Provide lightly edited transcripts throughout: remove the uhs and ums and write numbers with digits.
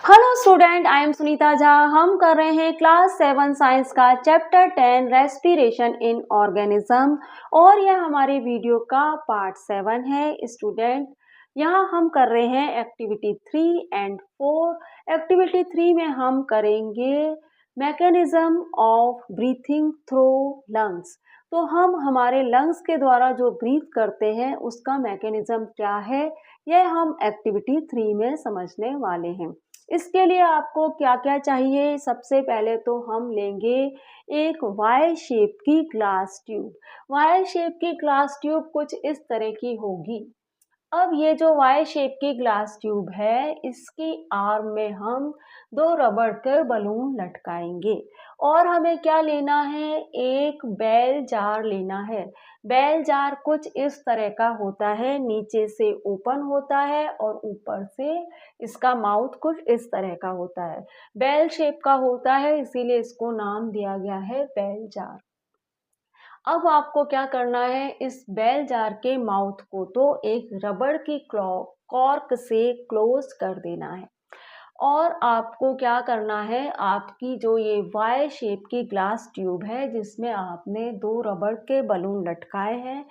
Hello student, I am Sunita Jha. हम कर रहे हैं क्लास 7 साइंस का चैप्टर 10 रेस्पिरेशन इन ऑर्गेनिज्म और यह हमारे वीडियो का पार्ट 7 है। स्टूडेंट, यहाँ हम कर रहे हैं एक्टिविटी 3 एंड 4। एक्टिविटी 3 में हम करेंगे mechanism of breathing through lungs. तो हम हमारे लंग्स के द्वारा जो ब्रीथ करते हैं उसका मैकेनिज्म क्या है, यह हम एक्टिविटी 3 में समझने वाले हैं। इसके लिए आपको क्या क्या चाहिए? सबसे पहले तो हम लेंगे एक वाई शेप की ग्लास ट्यूब। वाई शेप की ग्लास ट्यूब कुछ इस तरह की होगी। अब ये जो वाई शेप की ग्लास ट्यूब है, इसकी आर्म में हम दो रबड़ के बलून लटकाएंगे और हमें क्या लेना है, एक बेल जार लेना है। बेल जार कुछ इस तरह का होता है, नीचे से ओपन होता है और ऊपर से इसका माउथ कुछ इस तरह का होता है। बेल शेप का होता है, इसीलिए इसको नाम दिया गया है बेल जार। अब आपको क्या करना है, इस बेल जार के माउथ को तो एक रबड़ की कॉर्क से क्लोज कर देना है। और आपको क्या करना है, आपकी जो ये वाई शेप की ग्लास ट्यूब है जिसमें आपने दो रबड़ के बलून लटकाए हैं,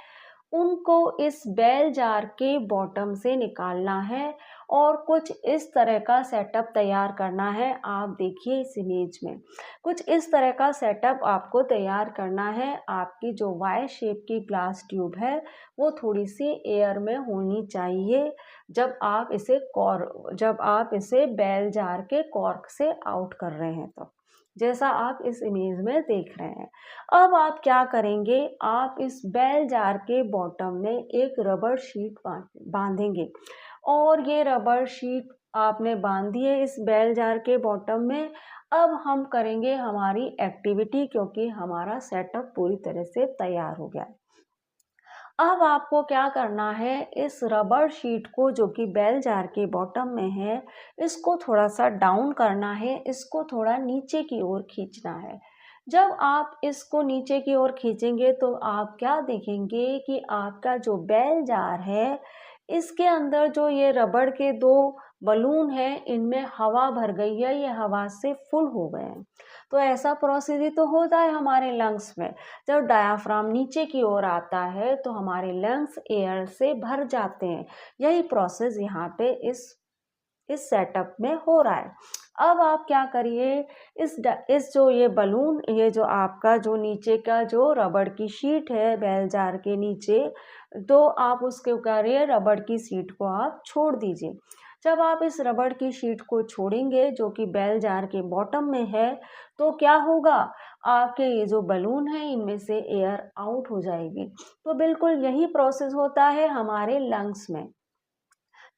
उनको इस बेल जार के बॉटम से निकालना है और कुछ इस तरह का सेटअप तैयार करना है। आप देखिए इस इमेज में कुछ इस तरह का सेटअप आपको तैयार करना है। आपकी जो वाई शेप की ग्लास ट्यूब है वो थोड़ी सी एयर में होनी चाहिए जब आप इसे बेल जार के कॉर्क से आउट कर रहे हैं, तो जैसा आप इस इमेज में देख रहे हैं। अब आप क्या करेंगे, आप इस बेल जार के बॉटम में एक रबर शीट बांधेंगे और ये रबर शीट आपने बांधी है इस बेल जार के बॉटम में। अब हम करेंगे हमारी एक्टिविटी, क्योंकि हमारा सेटअप पूरी तरह से तैयार हो गया है। अब आपको क्या करना है, इस रबर शीट को जो कि बेल जार के बॉटम में है, इसको थोड़ा सा डाउन करना है, इसको थोड़ा नीचे की ओर खींचना है। जब आप इसको नीचे की ओर खींचेंगे तो आप क्या देखेंगे कि आपका जो बेल जार है, इसके अंदर जो ये रबड़ के दो बलून हैं, इनमें हवा भर गई है, ये हवा से फुल हो गए हैं। तो ऐसा प्रोसेस ही तो होता है हमारे लंग्स में। जब डायाफ्राम नीचे की ओर आता है तो हमारे लंग्स एयर से भर जाते हैं। यही प्रोसेस यहाँ पे इस सेटअप में हो रहा है। अब आप क्या करिए, इस जो ये बलून, ये जो आपका जो नीचे का जो रबड़ की शीट है बेल जार के नीचे, तो आप उसके करिए रबड़ की शीट को आप छोड़ दीजिए। जब आप इस रबड़ की शीट को छोड़ेंगे जो कि बेल जार के बॉटम में है, तो क्या होगा, आपके ये जो बलून है इनमें से एयर आउट हो जाएगी। तो बिल्कुल यही प्रोसेस होता है हमारे लंग्स में।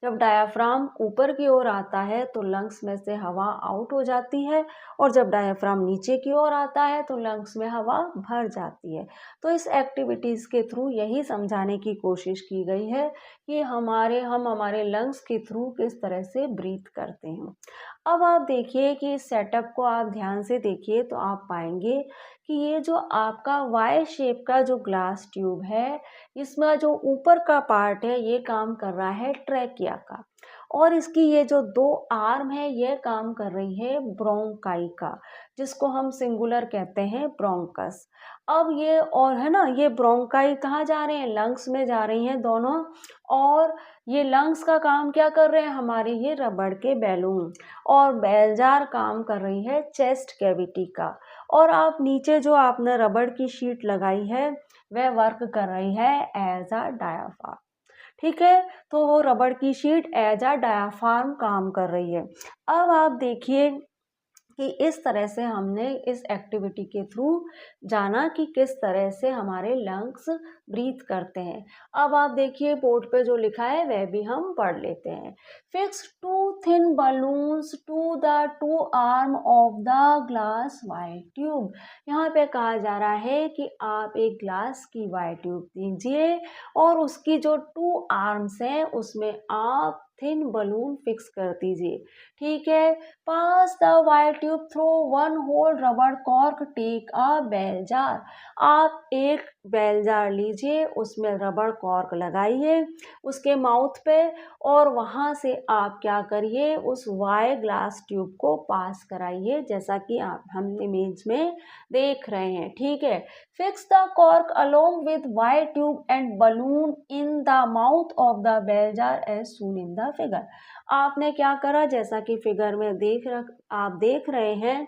जब डायाफ्राम ऊपर की ओर आता है तो लंग्स में से हवा आउट हो जाती है और जब डायाफ्राम नीचे की ओर आता है तो लंग्स में हवा भर जाती है। तो इस एक्टिविटीज़ के थ्रू यही समझाने की कोशिश की गई है कि हम हमारे लंग्स के थ्रू किस तरह से ब्रीथ करते हैं। अब आप देखिए कि इस सेटअप को आप ध्यान से देखिए तो आप पाएंगे कि ये जो आपका वाई शेप का जो ग्लास ट्यूब है, इसमें जो ऊपर का पार्ट है ये काम कर रहा है ट्रैकिया का, और इसकी ये जो दो आर्म है ये काम कर रही है ब्रोंकाई का, जिसको हम सिंगुलर कहते हैं ब्रोंकस। अब ये और है ना, ये ब्रोंकाई कहाँ जा रहे हैं, लंग्स में जा रही हैं दोनों। और ये लंग्स का काम क्या कर रहे हैं, हमारे ये रबड़ के बैलून, और बेलजार काम कर रही है चेस्ट कैविटी का। और आप नीचे जो आपने रबड़ की शीट लगाई है वह वर्क कर रही है एज अ डायाफ्राम। ठीक है, तो वो रबड़ की शीट एज अ डायाफ्राम काम कर रही है। अब आप देखिए कि इस तरह से हमने इस एक्टिविटी के थ्रू जाना कि किस तरह से हमारे लंग्स ब्रीथ करते हैं। अब आप देखिए बोर्ड पे जो लिखा है वह भी हम पढ़ लेते हैं। Fix two thin balloons to the two arm of the glass Y tube. यहाँ पे कहा जा रहा है कि आप एक ग्लास की वाई ट्यूब दीजिए और उसकी जो टू आर्म्स हैं उसमें आप थिन बलून फिक्स कर दीजिए। ठीक है, pass the Y tube through one hole rubber cork, take a bell jar. आप एक बेल जार लीजिए, उसमें रबड़ कॉर्क लगाइए उसके माउथ पे, और वहाँ से आप क्या करिए, उस वाई ग्लास ट्यूब को पास कराइए, जैसा कि आप हम इमेज में देख रहे हैं। ठीक है, fix the cork along with Y tube and balloon in the mouth of the bell jar as soon in the figure. आपने क्या करा, जैसा कि फिगर में आप देख रहे हैं,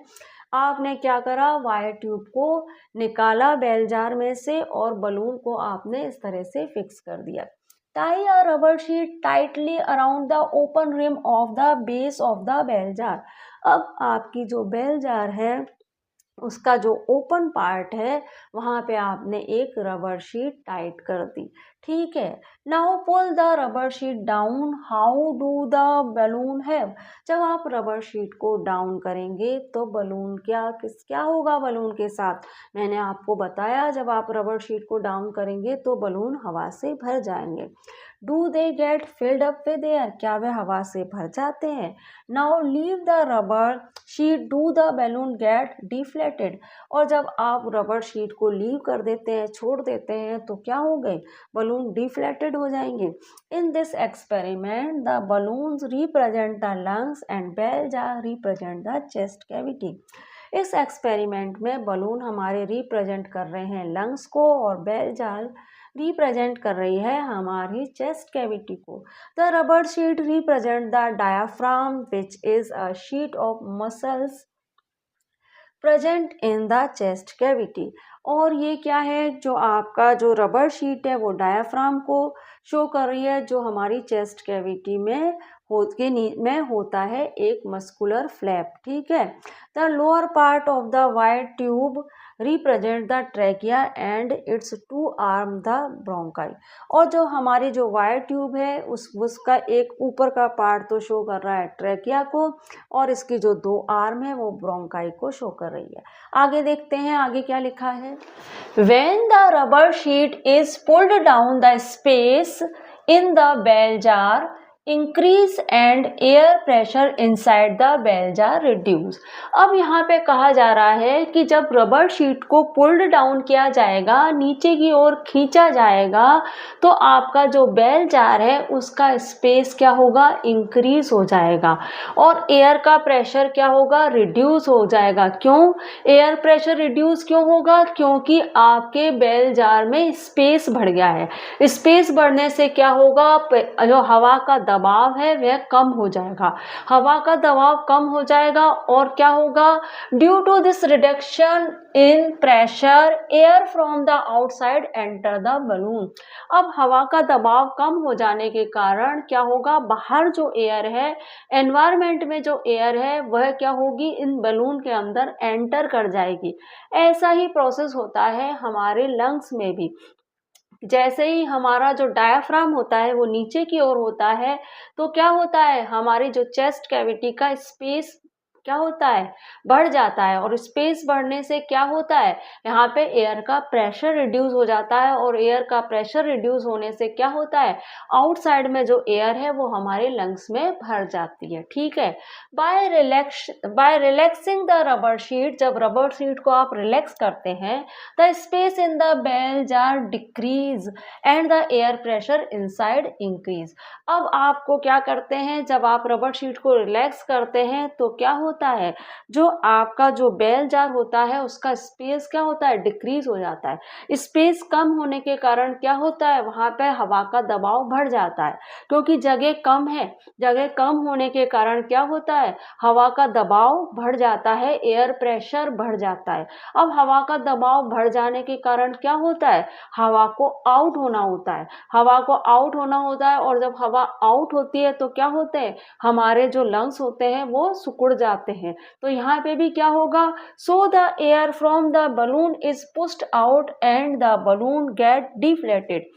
आपने क्या करा, वायर ट्यूब को निकाला बेल जार में से और बलून को आपने इस तरह से फिक्स कर दिया। Tie a rubber sheet tightly around the open rim of the base of the bell jar. अब आपकी जो बेल जार है उसका जो ओपन पार्ट है वहाँ पे आपने एक रबर शीट टाइट कर दी। ठीक है, now pull the rubber sheet down, how do the balloon have. जब आप रबर शीट को डाउन करेंगे तो बलून क्या होगा बलून के साथ, मैंने आपको बताया जब आप रबर शीट को डाउन करेंगे तो बलून हवा से भर जाएंगे। Do they get filled up with air, क्या वे हवा से भर जाते हैं। Now leave the rubber sheet, do the balloon get deflated. और जब आप रबर शीट को लीव कर देते हैं, छोड़ देते हैं, तो क्या हो गए, बलून डिफ्लेटेड हो जाएंगे। In this experiment the balloons represent the lungs and bell jar represent the chest cavity. इस एक्सपेरिमेंट में बलून हमारे रिप्रेजेंट कर रहे हैं लंग्स को और बेल जार रिप्रेजेंट कर रही है हमारी चेस्ट कैविटी को। The rubber sheet represent the diaphragm which is a sheet of muscles present in the chest cavity. और ये क्या है, जो आपका जो रबर शीट है वो डायाफ्राम को शो कर रही है, जो हमारी चेस्ट कैविटी में होता है एक मस्कुलर फ्लैप। ठीक है, the lower part of the Y tube represent the trachea and its two arm the bronchi. और जो हमारी जो वायर ट्यूब है उसका एक ऊपर का पार्ट तो शो कर रहा है ट्रैकिया को, और इसकी जो दो आर्म है वो ब्रोंकाई को शो कर रही है। आगे देखते हैं आगे क्या लिखा है। When the rubber sheet is pulled down, the space in the bell jar increase and air pressure inside the bell jar reduce. अब यहाँ पे कहा जा रहा है कि जब रबर शीट को पुल्ड डाउन किया जाएगा, नीचे की ओर खींचा जाएगा, तो आपका जो बेल जार है उसका स्पेस क्या होगा, इंक्रीज हो जाएगा, और एयर का प्रेशर क्या होगा, रिड्यूस हो जाएगा। क्यों एयर प्रेशर रिड्यूस क्यों होगा, क्योंकि आपके बेल जार में स्पेस बढ़ गया है। स्पेस बढ़ने से क्या होगा, जो हवा का दबाव है वह कम हो जाएगा, हवा का दबाव कम हो जाएगा, और क्या होगा, due to this reduction in pressure air from the outside enter the balloon. अब हवा का दबाव कम हो जाने के कारण क्या होगा, बाहर जो एयर है, एनवायरमेंट में जो एयर है वह क्या होगी, इन बलून के अंदर एंटर कर जाएगी। ऐसा ही प्रोसेस होता है हमारे लंग्स में भी। जैसे ही हमारा जो डायाफ्राम होता है वो नीचे की ओर होता है, तो क्या होता है, हमारी जो चेस्ट कैविटी का स्पेस क्या होता है, बढ़ जाता है, और स्पेस बढ़ने से क्या होता है, यहाँ पे एयर का प्रेशर रिड्यूस हो जाता है, और एयर का प्रेशर रिड्यूस होने से क्या होता है, आउटसाइड में जो एयर है वो हमारे लंग्स में भर जाती है। ठीक है, by relaxing the rubber sheet, जब रबर शीट को आप रिलैक्स करते हैं, the space in the bell jar decrease and the air pressure inside increase. अब आपको क्या करते हैं, जब आप रबर शीट को रिलैक्स करते हैं तो क्या होता है, जो आपका जो बेल जार होता है उसका स्पेस क्या होता है, डिक्रीज हो जाता है। स्पेस कम होने के कारण क्या होता है, वहां पे हवा का दबाव बढ़ जाता है, क्योंकि जगह कम है, जगह कम होने के कारण क्या होता है, हवा का दबाव बढ़ जाता है, एयर प्रेशर बढ़ जाता है। अब हवा का दबाव बढ़ जाने के कारण क्या होता है, हवा को आउट होना होता है, हवा को आउट होना होता है, और जब हवा आउट होती है तो क्या होते हैं, हमारे जो लंग्स होते हैं वो सिकुड़ जाते हैं। तो यहाँ पे भी क्या होगा, so the air from the balloon is pushed out and the balloon get deflated.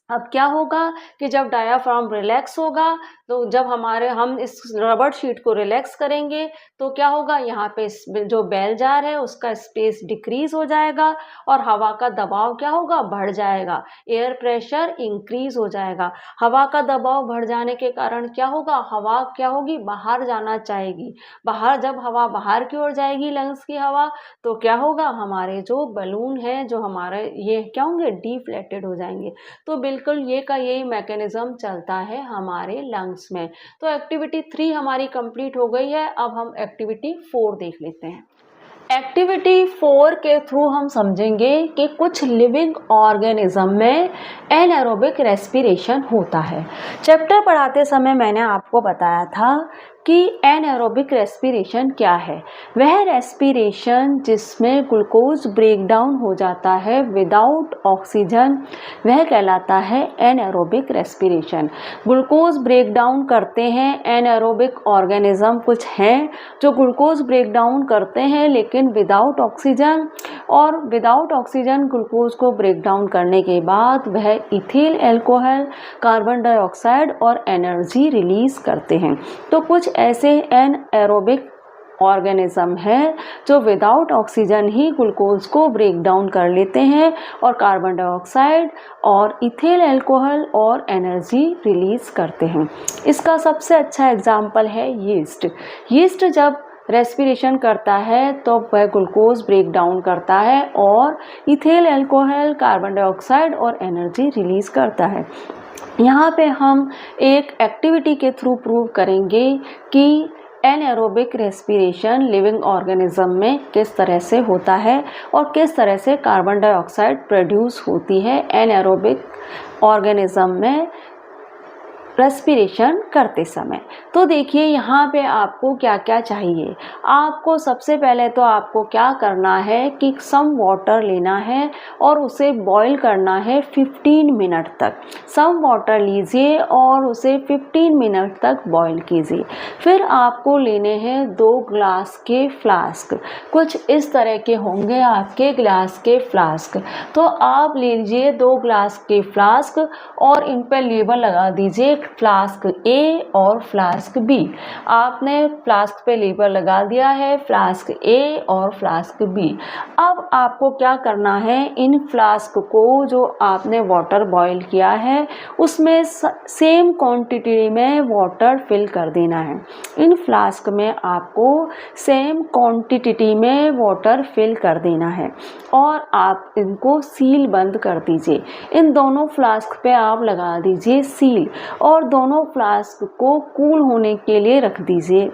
अब क्या होगा कि जब डायाफ्राम रिलैक्स होगा तो जब हम इस रबर शीट को रिलैक्स करेंगे तो क्या होगा, यहाँ पे जो बेल जार है उसका स्पेस डिक्रीज हो जाएगा और हवा का दबाव क्या होगा, बढ़ जाएगा, एयर प्रेशर इंक्रीज हो जाएगा। हवा का दबाव बढ़ जाने के कारण क्या होगा, हवा क्या होगी, बाहर जाना चाहेगी। जब हवा बाहर की ओर जाएगी, लंग्स की हवा, तो क्या होगा, हमारे जो बलून है, जो हमारे ये क्या होंगे, डिफ्लेटेड हो जाएंगे। तो बिल्कुल यही मैकेनिज्म चलता है हमारे लंग्स में। तो एक्टिविटी 3 हमारी कंप्लीट हो गई है। अब हम एक्टिविटी 4 देख लेते हैं। एक्टिविटी 4 के थ्रू हम समझेंगे कि कुछ लिविंग ऑर्गेनिज्म में एनारोबिक रेस्पिरेशन होता है। चैप्टर पढ़ाते समय मैंने आपको बताया था कि एनारोबिक रेस्पिरेशन क्या है। वह रेस्पिरेशन जिसमें ग्लूकोज ब्रेकडाउन हो जाता है विदाउट ऑक्सीजन, वह कहलाता है एनारोबिक रेस्पिरेशन। ग्लूकोज ब्रेकडाउन करते हैं एनारोबिक ऑर्गेनिज्म कुछ हैं जो ग्लूकोज ब्रेकडाउन करते हैं लेकिन विदाउट ऑक्सीजन, और विदाउट ऑक्सीजन ग्लूकोज को ब्रेकडाउन करने के बाद वह इथिल अल्कोहल, कार्बन डाइऑक्साइड और एनर्जी रिलीज करते हैं। तो कुछ ऐसे एनारोबिक ऑर्गेनिज्म है जो विदाउट ऑक्सीजन ही ग्लूकोज को ब्रेक डाउन कर लेते हैं और कार्बन डाइऑक्साइड और इथिल अल्कोहल और एनर्जी रिलीज करते हैं। इसका सबसे अच्छा एग्जाम्पल है यीस्ट। यीस्ट जब रेस्पिरेशन करता है तो वह ग्लूकोज ब्रेक डाउन करता है और इथिल अल्कोहल, कार्बन डाइऑक्साइड और एनर्जी रिलीज करता है। यहाँ पे हम एक एक्टिविटी के थ्रू प्रूव करेंगे कि एनारोबिक रेस्पिरेशन लिविंग ऑर्गेनिज्म में किस तरह से होता है और किस तरह से कार्बन डाइऑक्साइड प्रोड्यूस होती है एनारोबिक ऑर्गेनिज्म में रेस्पिरेशन करते समय। तो देखिए यहाँ पे आपको क्या क्या चाहिए। आपको सबसे पहले तो आपको क्या करना है कि सम वाटर लेना है और उसे बॉईल करना है 15 मिनट तक। सम वाटर लीजिए और उसे 15 मिनट तक बॉईल कीजिए। फिर आपको लेने हैं 2 ग्लास के फ्लास्क। कुछ इस तरह के होंगे आपके ग्लास के फ्लास्क। तो आप लीजिए 2 ग्लास के फ्लास्क और इन पर लेबल लगा दीजिए फ्लास्क ए और फ्लास्क बी। आपने फ्लास्क पे लेबल लगा दिया है फ्लास्क ए और फ्लास्क बी। अब आपको क्या करना है, इन फ्लास्क को जो आपने वाटर बॉईल किया है उसमें सेम क्वांटिटी में वाटर फिल कर देना है। इन फ्लास्क में आपको सेम क्वांटिटी में वाटर फिल कर देना है और आप इनको सील बंद कर दीजिए। इन दोनों फ्लास्क पे आप लगा दीजिए सील और दोनों फ्लास्क को कूल होने के लिए रख दीजिए।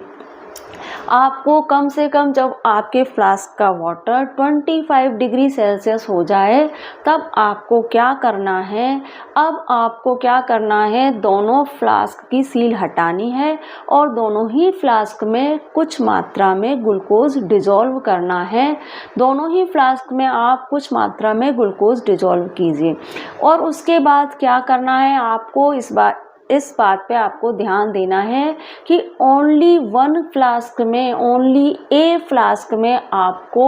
आपको कम से कम जब आपके फ्लास्क का वाटर 25 डिग्री सेल्सियस हो जाए तब आपको क्या करना है, अब आपको क्या करना है, दोनों फ्लास्क की सील हटानी है और दोनों ही फ्लास्क में कुछ मात्रा में ग्लूकोज डिजोल्व करना है। दोनों ही फ्लास्क में आप कुछ मात्रा में ग्लूकोज डिजोल्व कीजिए और उसके बाद क्या करना है, आपको इस बात पे आपको ध्यान देना है कि ओनली ए फ्लास्क में आपको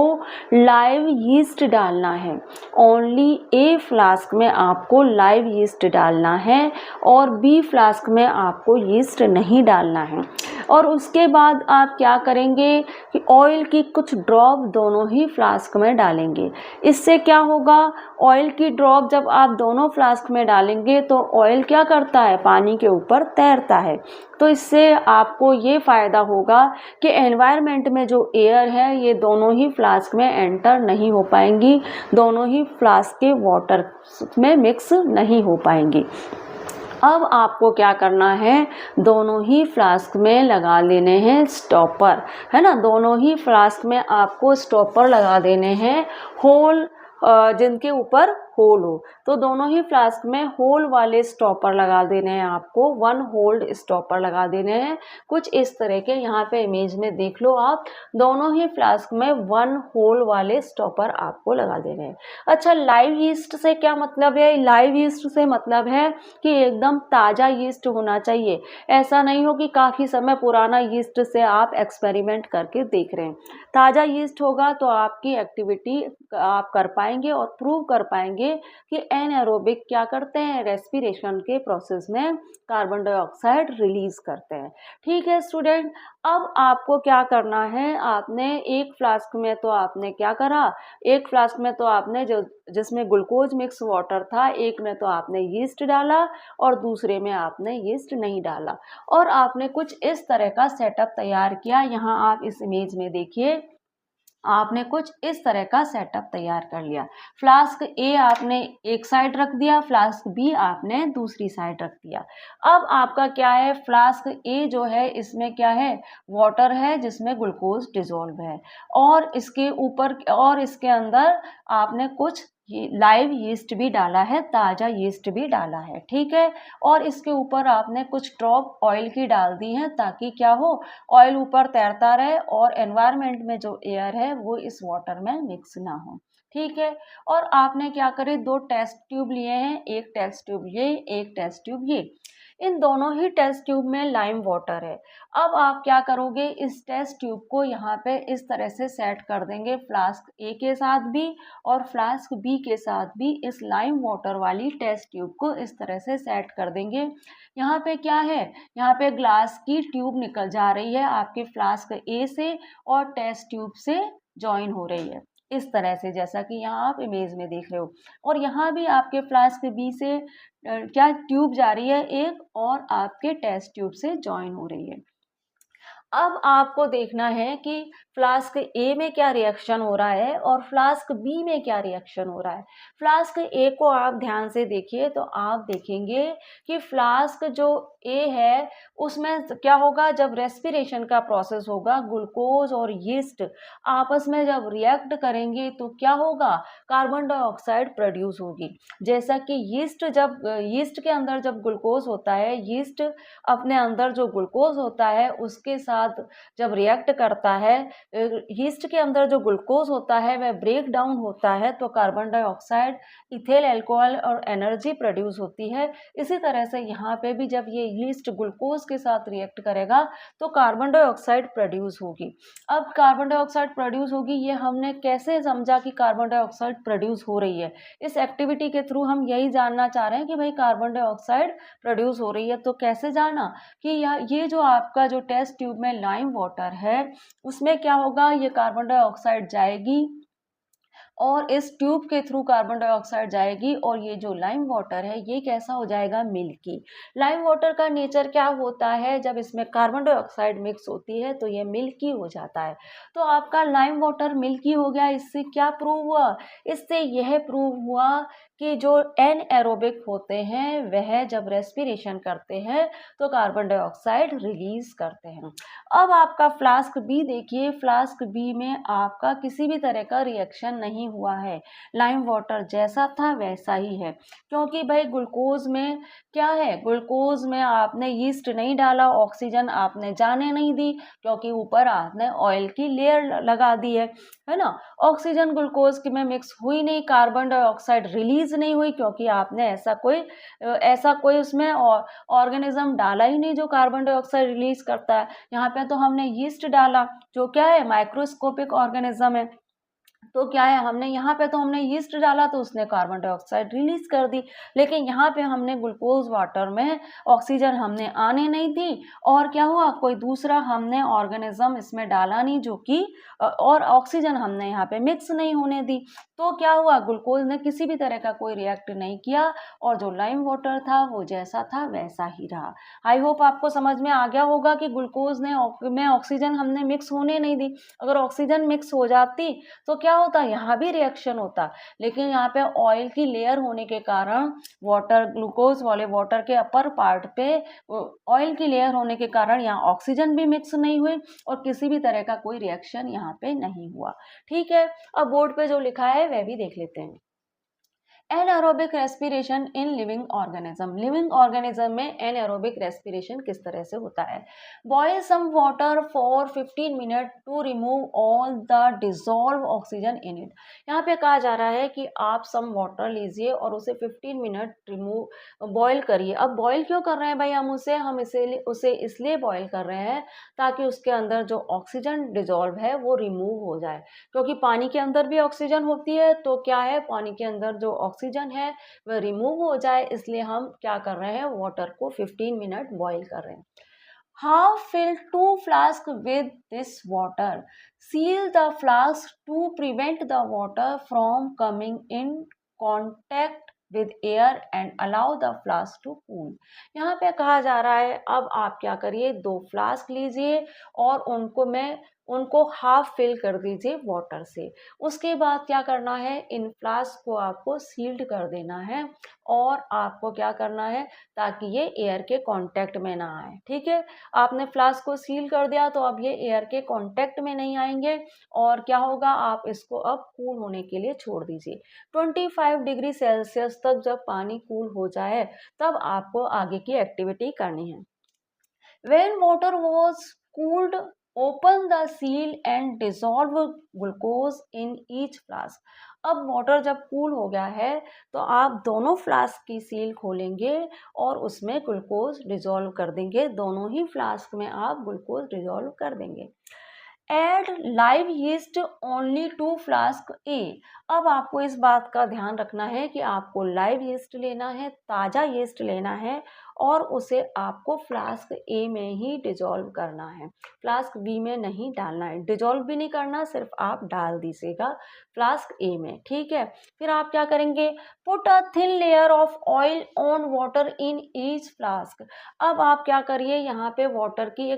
लाइव यीस्ट डालना है। ओनली ए फ्लास्क में आपको लाइव यीस्ट डालना है और बी फ्लास्क में आपको यीस्ट नहीं डालना है। और उसके बाद आप क्या करेंगे कि ऑयल की कुछ ड्रॉप दोनों ही फ्लास्क में डालेंगे। इससे क्या होगा, ऑयल की ड्रॉप जब आप दोनों फ्लास्क में डालेंगे तो ऑयल क्या करता है, पानी के ऊपर तैरता है। तो इससे आपको ये फ़ायदा होगा कि एनवायरनमेंट में जो एयर है ये दोनों ही फ्लास्क में एंटर नहीं हो पाएंगी, दोनों ही फ्लास्क के वाटर में मिक्स नहीं हो पाएंगी। अब आपको क्या करना है, दोनों ही फ्लास्क में लगा लेने हैं स्टॉपर, है ना। दोनों ही फ्लास्क में आपको स्टॉपर लगा देने हैं होल, जिनके ऊपर होल हो। तो दोनों ही फ्लास्क में होल वाले स्टॉपर लगा देने हैं आपको, 1 होल्ड स्टॉपर लगा देने हैं। कुछ इस तरह के यहाँ पे इमेज में देख लो आप, दोनों ही फ्लास्क में 1 होल वाले स्टॉपर आपको लगा देने हैं। अच्छा, लाइव यीस्ट से क्या मतलब है? लाइव यीस्ट से मतलब है कि एकदम ताज़ा यीस्ट होना चाहिए। ऐसा नहीं हो कि काफ़ी समय पुराना यीस्ट से आप एक्सपेरिमेंट करके देख रहे हैं। ताज़ा यीस्ट होगा तो आपकी एक्टिविटी आप कर पाएंगे और प्रूव कर पाएंगे जानेंगे कि एनएरोबिक क्या करते हैं, रेस्पिरेशन के प्रोसेस में कार्बन डाइऑक्साइड रिलीज करते हैं। ठीक है स्टूडेंट, अब आपको क्या करना है, आपने एक फ्लास्क में तो आपने क्या करा, एक फ्लास्क में तो आपने जो जिसमें ग्लूकोज मिक्स वाटर था, एक में तो आपने यीस्ट डाला और दूसरे में आपने यीस्ट नहीं डाला, और आपने कुछ इस तरह का सेटअप तैयार किया। यहाँ आप इस इमेज में देखिए, आपने कुछ इस तरह का सेटअप तैयार कर लिया। फ्लास्क ए आपने एक साइड रख दिया, फ्लास्क बी आपने दूसरी साइड रख दिया। अब आपका क्या है, फ्लास्क ए जो है इसमें क्या है, वाटर है जिसमें ग्लूकोज डिसॉल्व है, और इसके ऊपर और इसके अंदर आपने कुछ लाइव यीस्ट भी डाला है, ताज़ा यीस्ट भी डाला है। ठीक है, और इसके ऊपर आपने कुछ ड्रॉप ऑयल की डाल दी है, ताकि क्या हो, ऑयल ऊपर तैरता रहे और एनवायरनमेंट में जो एयर है वो इस वाटर में मिक्स ना हो। ठीक है, और आपने क्या करे, दो टेस्ट ट्यूब लिए हैं, एक टेस्ट ट्यूब ये, एक टेस्ट ट्यूब ये। इन दोनों ही टेस्ट ट्यूब में लाइम वाटर है। अब आप क्या करोगे, इस टेस्ट ट्यूब को यहाँ पे इस तरह से सेट कर देंगे, फ्लास्क ए के साथ भी और फ्लास्क बी के साथ भी इस लाइम वाटर वाली टेस्ट ट्यूब को इस तरह से सेट कर देंगे। यहाँ पे क्या है, यहाँ पे ग्लास की ट्यूब निकल जा रही है आपके फ्लास्क ए से और टेस्ट ट्यूब से ज्वाइन हो रही है इस तरह से, जैसा कि यहाँ आप इमेज में देख रहे हो। और यहाँ भी आपके फ्लास्क बी से क्या ट्यूब जा रही है एक, और आपके टेस्ट ट्यूब से ज्वाइन हो रही है। अब आपको देखना है कि फ्लास्क ए में क्या रिएक्शन हो रहा है और फ्लास्क बी में क्या रिएक्शन हो रहा है। फ्लास्क ए को आप ध्यान से देखिए तो आप देखेंगे कि फ्लास्क जो ए है उसमें क्या होगा, जब रेस्पिरेशन का प्रोसेस होगा, ग्लूकोज और यीस्ट आपस में जब रिएक्ट करेंगे तो क्या होगा, कार्बन डाइऑक्साइड प्रोड्यूस होगी। जैसा कि यीस्ट के अंदर जब ग्लूकोज होता है, यीस्ट अपने अंदर जो ग्लूकोज होता है उसके साथ जब रिएक्ट करता है, यीस्ट के अंदर जो ग्लूकोज होता है वह ब्रेक डाउन होता है तो कार्बन डाइऑक्साइड, इथेल अल्कोहल और एनर्जी प्रोड्यूस होती है। इसी तरह से यहाँ पे भी जब ये यीस्ट ग्लूकोज के साथ रिएक्ट करेगा तो कार्बन डाइऑक्साइड प्रोड्यूस होगी। अब कार्बन डाइऑक्साइड प्रोड्यूस होगी, ये हमने कैसे समझा कि कार्बन डाइऑक्साइड प्रोड्यूस हो रही है, इस एक्टिविटी के थ्रू हम यही जानना चाह रहे हैं कि भाई कार्बन डाइऑक्साइड प्रोड्यूस हो रही है। तो कैसे जाना कि ये जो आपका जो टेस्ट ट्यूब में लाइम वाटर है उसमें क्या होगा, ये कार्बन डाइऑक्साइड जाएगी और इस ट्यूब के थ्रू कार्बन डाइऑक्साइड जाएगी, और ये जो लाइम वाटर है ये कैसा हो जाएगा, मिल्की। लाइम वाटर का नेचर क्या होता है, जब इसमें कार्बन डाइऑक्साइड मिक्स होती है तो ये मिल्की हो जाता है। तो आपका लाइम वाटर मिल्की हो गया। इससे क्या प्रूव हुआ, इससे यह प्रूव हुआ कि जो एनएरोबिक होते हैं वह जब रेस्पिरेशन करते हैं तो कार्बन डाइऑक्साइड रिलीज करते हैं। अब आपका फ्लास्क बी देखिए, फ्लास्क बी में आपका किसी भी तरह का रिएक्शन नहीं हुआ है, लाइम वाटर जैसा था वैसा ही है, क्योंकि भाई ग्लूकोज में क्या है, ग्लूकोज में आपने यीस्ट नहीं डाला, ऑक्सीजन आपने जाने नहीं दी, क्योंकि ऊपर आपने ऑयल की लेयर लगा दी है ना। ऑक्सीजन ग्लूकोज की में मिक्स हुई नहीं, कार्बन डाइऑक्साइड रिलीज नहीं हुई, क्योंकि आपने ऐसा कोई उसमें ऑर्गेनिज्म डाला ही नहीं जो कार्बन डाइऑक्साइड रिलीज करता है। यहाँ पे तो हमने यीस्ट डाला जो क्या है, माइक्रोस्कोपिक ऑर्गेनिज्म है। तो क्या है, हमने यीस्ट डाला तो उसने कार्बन डाइऑक्साइड रिलीज कर दी, लेकिन यहाँ पे हमने ग्लूकोज वाटर में ऑक्सीजन हमने आने नहीं दी, और क्या हुआ, कोई दूसरा हमने ऑर्गेनिज्म इसमें डाला नहीं जो कि और ऑक्सीजन हमने यहाँ पे मिक्स नहीं होने दी। तो क्या हुआ, ग्लूकोज ने किसी भी तरह का कोई रिएक्ट नहीं किया और जो लाइम वाटर था वो जैसा था वैसा ही रहा। आई होप आपको समझ में आ गया होगा कि ग्लूकोज में ऑक्सीजन हमने मिक्स होने नहीं दी। अगर ऑक्सीजन मिक्स हो जाती तो क्या होता, यहाँ भी रिएक्शन होता, लेकिन यहाँ पे ऑयल की लेयर होने के कारण, वाटर ग्लूकोज वाले वाटर के अपर पार्ट पे ऑयल की लेयर होने के कारण यहाँ ऑक्सीजन भी मिक्स नहीं हुई और किसी भी तरह का कोई रिएक्शन यहाँ पे नहीं हुआ। ठीक है, अब बोर्ड पे जो लिखा है वह भी देख लेते हैं। Anaerobic respiration in living organism, living organism में एनएरोबिक रेस्पिरेशन किस तरह से होता है। Boil some water for 15 minute to remove all the dissolve oxygen in it. यहाँ पे कहा जा रहा है कि आप सम वाटर लीजिए और उसे 15 मिनट बॉयल करिए। अब बॉयल क्यों कर रहे हैं भाई हम उसे इसलिए बॉयल कर रहे हैं ताकि उसके अंदर जो ऑक्सीजन डिजॉल्व है वो रिमूव हो जाए, क्योंकि पानी के अंदर भी ऑक्सीजन होती है, तो क्या है, पानी के अंदर जो ऑक्सीजन है वह रिमूव हो जाए, इसलिए हम क्या कर रहे हैं, वाटर को 15 मिनट बॉईल कर रहे हैं। Half fill 2 flasks with this water. Seal the flask to prevent the water from coming in contact with air and allow the flask to cool. यहाँ पे कहा जा रहा है अब आप क्या करिए, 2 फ्लास्क लीजिए और उनको हाफ फिल कर दीजिए वाटर से। उसके बाद क्या करना है, इन फ्लास्क को आपको सील्ड कर देना है और आपको क्या करना है, ताकि ये एयर के कांटेक्ट में ना आए। ठीक है, आपने फ्लास्क को सील कर दिया तो अब ये एयर के कांटेक्ट में नहीं आएंगे और क्या होगा, आप इसको अब कूल होने के लिए छोड़ दीजिए। 25 डिग्री सेल्सियस तक जब पानी कूल हो जाए तब आपको आगे की एक्टिविटी करनी है। When water was cooled, open the seal and dissolve glucose in each flask. अब वाटर जब कूल हो गया है तो आप दोनों फ्लास्क की सील खोलेंगे और उसमें ग्लूकोज डिजोल्व कर देंगे। दोनों ही फ्लास्क में आप ग्लूकोज डिजोल्व कर देंगे। Add live yeast only to flask A. अब आपको इस बात का ध्यान रखना है कि आपको लाइव यीस्ट लेना है, ताज़ा यीस्ट लेना है और उसे आपको फ्लास्क ए में ही डिजोल्व करना है, फ्लास्क बी में नहीं डालना है। डिजोल्व भी नहीं करना, सिर्फ आप डाल दीजिएगा फ्लास्क ए में। ठीक है, फिर आप क्या करेंगे, put a thin layer of oil on water in each flask. अब आप क्या करिए, यहाँ पे वाटर की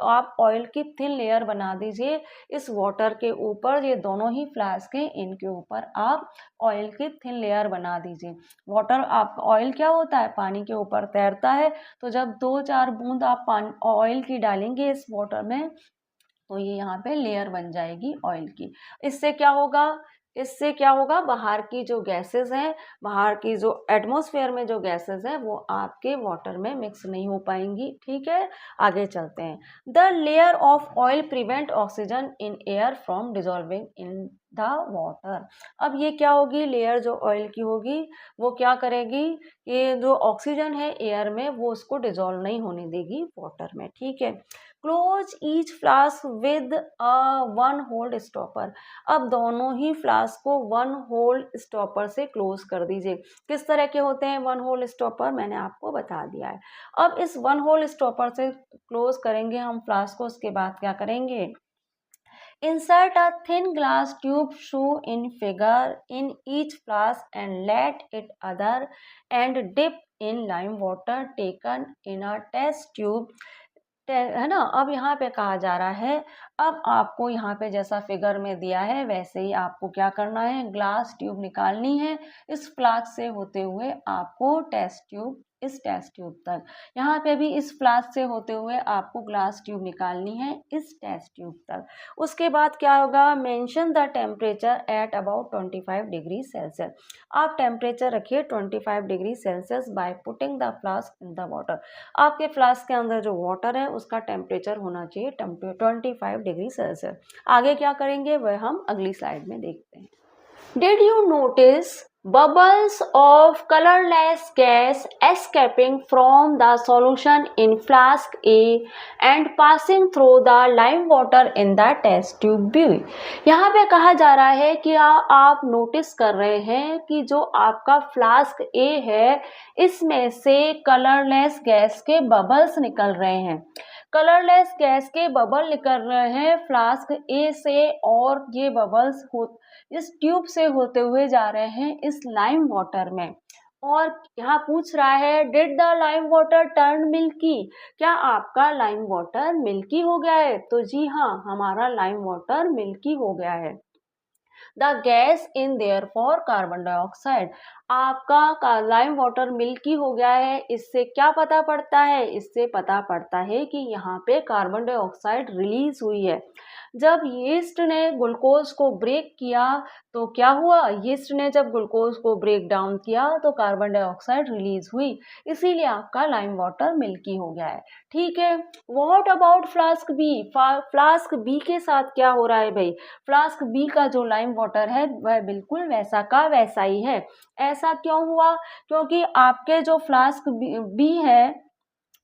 आप ऑयल की थिन लेयर बना दीजिए इस वाटर के ऊपर। ये दोनों ही फ्लास्क हैं, इनके ऊपर आप ऑयल की थिन लेयर बना दीजिए। वाटर आपका ऑयल क्या होता है, पानी के ऊपर तैरता है, तो जब 2-4 बूंद आप पानी ऑयल की डालेंगे इस वाटर में तो ये यहाँ पे लेयर बन जाएगी ऑयल की। इससे क्या होगा, बाहर की जो गैसेस हैं, बाहर की जो एटमॉस्फेयर में जो गैसेस हैं वो आपके वाटर में मिक्स नहीं हो पाएंगी। ठीक है, आगे चलते हैं। The layer of oil prevent oxygen in air from dissolving in the water. अब ये क्या होगी, लेयर जो ऑयल की होगी वो क्या करेगी, ये जो ऑक्सीजन है एयर में वो उसको डिजोल्व नहीं होने देगी वाटर में। ठीक है, close each flask with one hold stopper. अब दोनों ही फ्लास्क को वन होल्ड स्टॉपर से क्लोज कर दीजिए। किस तरह के होते हैं वन होल्ड स्टॉपर, मैंने आपको बता दिया है। अब इस वन होल्ड स्टॉपर से क्लोज करेंगे हम फ्लास्क को, उसके बाद क्या करेंगे, insert a thin glass tube shown in figure in each flask and let it other and dip in lime water taken in a test tube, है ना। अब यहाँ पे कहा जा रहा है, अब आपको यहाँ पे जैसा फिगर में दिया है वैसे ही आपको क्या करना है, ग्लास ट्यूब निकालनी है इस फ्लास्क से होते हुए आपको इस टेस्ट ट्यूब तक। यहाँ पे भी इस फ्लास्क से होते हुए आपको ग्लास ट्यूब निकालनी है इस टेस्ट ट्यूब तक। उसके बाद क्या होगा, mention the temperature at about 25 degree Celsius. आप टेम्परेचर रखिए 25 degree Celsius by putting the flask in the water. आपके फ्लास्क के अंदर जो वाटर है उसका टेम्परेचर होना चाहिए 25 डिग्री सेल्सियस। आगे क्या करेंगे वह हम अगली स्लाइड में देखते हैं। Did you notice bubbles of colorless gas escaping from the solution in flask A and passing through the lime water in the test tube B? यहाँ पे कहा जा रहा है कि आप नोटिस कर रहे हैं कि जो आपका फ्लास्क A है इसमें से कलरलेस गैस के बबल्स निकल रहे हैं। कलरलेस गैस के बबल निकल रहे हैं फ्लास्क ए से और ये बबल्स इस ट्यूब से होते हुए जा रहे हैं इस लाइम वाटर में। और यहाँ पूछ रहा है, did the lime water turn milky, क्या आपका लाइम वाटर मिल्की हो गया है? तो जी हाँ, हमारा लाइम वाटर मिल्की हो गया है। The gas in their for carbon dioxide, आपका लाइम वाटर मिल्की हो गया है। इससे क्या पता पड़ता है, इससे पता पड़ता है कि यहाँ पे कार्बन डाइऑक्साइड रिलीज हुई है। जब यीस्ट ने ग्लूकोज को ब्रेक किया तो क्या हुआ, यीस्ट ने जब ग्लूकोज को ब्रेक डाउन किया तो कार्बन डाइऑक्साइड रिलीज हुई, इसीलिए आपका लाइम वाटर मिल्की हो गया है। ठीक है, what about flask B, flask B के साथ क्या हो रहा है भाई, फ्लास्क बी का जो लाइम वाटर है वह बिल्कुल वैसा का वैसा ही है। ऐसा क्यों हुआ, क्योंकि आपके जो फ्लास्क बी है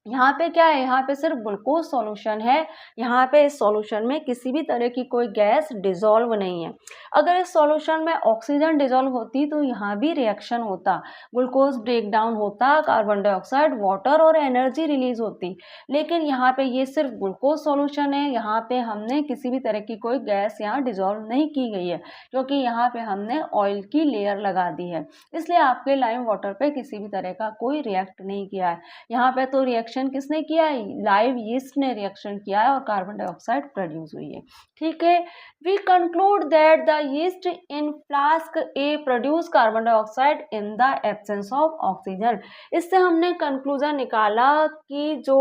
यहाँ पे क्या है, यहाँ पे सिर्फ ग्लूकोज सॉल्यूशन है। यहाँ पे इस सॉल्यूशन में किसी भी तरह की कोई गैस डिसॉल्व नहीं है। अगर इस सॉल्यूशन में ऑक्सीजन डिसॉल्व होती तो यहाँ भी रिएक्शन होता, ग्लूकोज ब्रेक डाउन होता, कार्बन डाइऑक्साइड, वाटर और एनर्जी रिलीज होती। लेकिन यहाँ पे ये सिर्फ ग्लूकोज सॉल्यूशन है, यहाँ पे हमने किसी भी तरह की कोई गैस यहाँ डिसॉल्व नहीं की गई है, क्योंकि यहाँ पे हमने ऑयल की लेयर लगा दी है। इसलिए आपके लाइम वाटर पे किसी भी तरह का कोई रिएक्ट नहीं किया है। यहाँ पे तो रिएक्शन किसने किया है, लाइव यीस्ट ने रिएक्शन किया है और कार्बन डाइऑक्साइड प्रोड्यूस हुई है। ठीक है, we conclude that the yeast in flask A produce carbon dioxide in the absence of oxygen. इससे हमने कंक्लूजन निकाला कि जो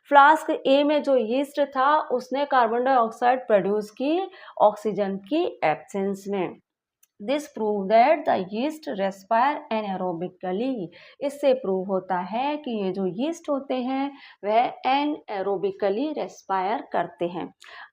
फ्लास्क ए में जो यीस्ट था उसने कार्बन डाइऑक्साइड प्रोड्यूस की ऑक्सीजन की एब्सेंस में। This prove that the yeast respire anaerobically. इससे प्रूव होता है कि ये जो यीस्ट होते हैं वह एनएरोबिकली रेस्पायर करते हैं।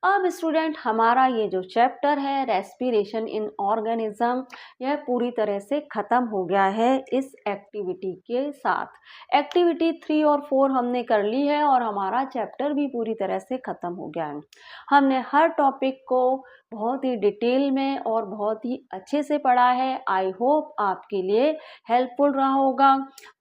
अब स्टूडेंट, हमारा ये जो चैप्टर है रेस्पिरेशन इन ऑर्गेनिज्म, यह पूरी तरह से ख़त्म हो गया है इस एक्टिविटी के साथ। एक्टिविटी 3 और 4 हमने कर ली है और हमारा चैप्टर भी पूरी तरह से ख़त्म हो गया है। हमने हर टॉपिक को बहुत ही डिटेल में और बहुत ही अच्छे से पढ़ा है। आई होप आपके लिए हेल्पफुल रहा होगा।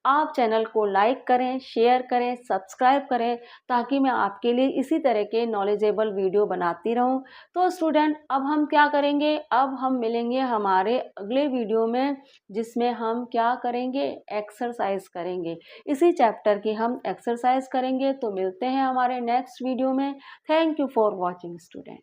आप चैनल को लाइक करें, शेयर करें, सब्सक्राइब करें, ताकि मैं आपके लिए इसी तरह के नॉलेजेबल वीडियो बनाती रहूं। तो स्टूडेंट, अब हम क्या करेंगे, अब हम मिलेंगे हमारे अगले वीडियो में, जिसमें हम क्या करेंगे, एक्सरसाइज करेंगे। इसी चैप्टर की हम एक्सरसाइज करेंगे। तो मिलते हैं हमारे नेक्स्ट वीडियो में। Thank you for watching student.